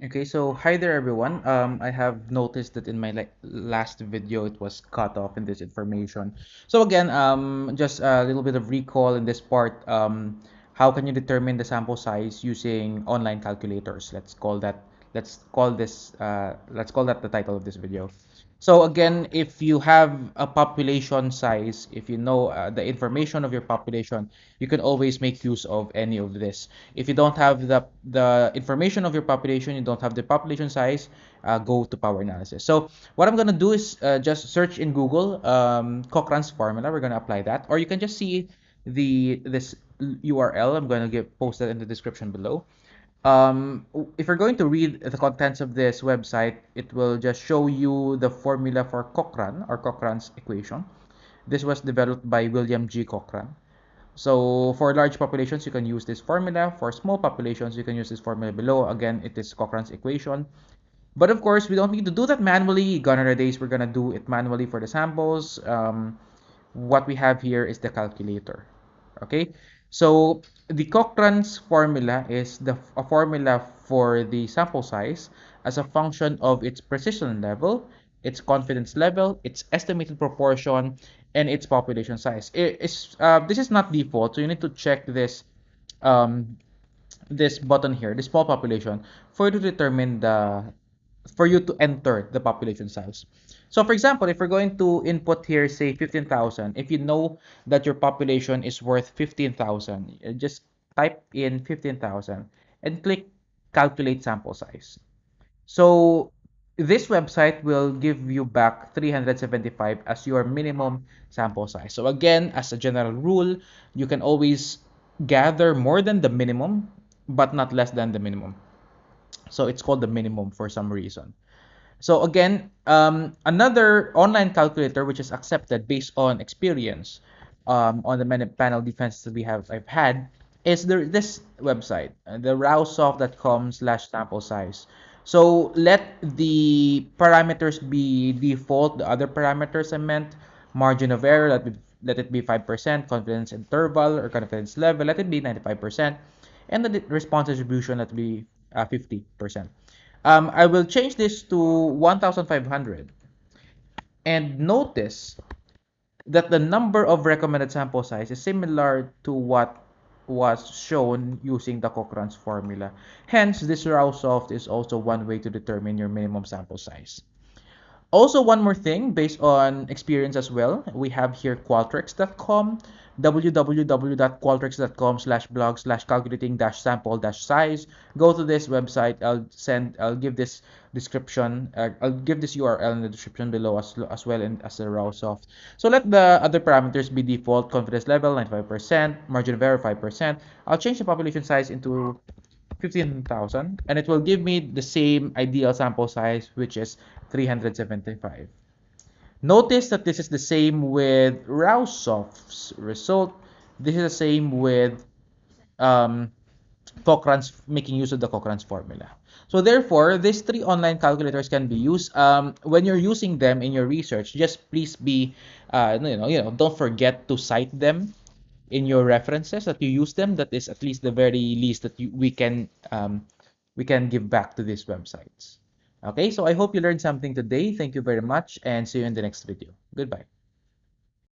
Okay, so hi there everyone. I have noticed that in my last video it was cut off in this information. So again, just a little bit of recall in this part. How can you determine the sample size using online calculators? Let's call that the title of this video. So again, if you have a population size, if you know the information of your population, you can always make use of any of this. If you don't have the information of your population, you don't have the population size, go to power analysis. So what I'm gonna do is just search in Google Cochran's formula. We're gonna apply that, or you can just see this URL. I'm gonna post that in the description below. If you're going to read the contents of this website, it will just show you the formula for Cochran or Cochran's equation. This was developed by William G. Cochran. So for large populations, you can use this formula. For small populations, you can use this formula below. Again, it is Cochran's equation. But of course, we don't need to do that manually. Gone are the days we're gonna do it manually for the samples. What we have here is the calculator. Okay, so the Cochran's formula is a formula for the sample size as a function of its precision level, its confidence level, its estimated proportion, and its population size. This is not default, so you need to check um, this button here, the small population, for you to determine for you to enter the population size. So for example, if we're going to input here, say 15,000, if you know that your population is worth 15,000, just type in 15,000 and click calculate sample size. So this website will give you back 375 as your minimum sample size. So again, as a general rule, you can always gather more than the minimum, but not less than the minimum. So it's called the minimum for some reason. So again, another online calculator which is accepted based on experience on the many panel defenses that I've had is this website, the raosoft.com/sample size. So let the parameters be default. The other parameters I meant margin of error, let it be 5%, confidence interval or confidence level, let it be 95%, and the response distribution, let it be 50%. I will change this to 1,500 and notice that the number of recommended sample size is similar to what was shown using the Cochran's formula. Hence, this Raosoft is also one way to determine your minimum sample size. Also, one more thing based on experience as well, we have here Qualtrics.com, www.qualtrics.com/blog/calculating-sample-size. Go to this website. I'll give this description. I'll give this URL in the description below as well and as a Raosoft. So let the other parameters be default: confidence level 95%, margin of error 5%. I'll change the population size into 15,000 and it will give me the same ideal sample size, which is 375. Notice that this is the same with Raosoft's result. This is the same with um, Cochran's, making use of the Cochran's formula. So therefore, these three online calculators can be used. When you're using them in your research, just please be, don't forget to cite them in your references, that you use them. That is at least the very least that we can give back to these websites. Okay, so I hope you learned something today. Thank you very much and see you in the next video. Goodbye.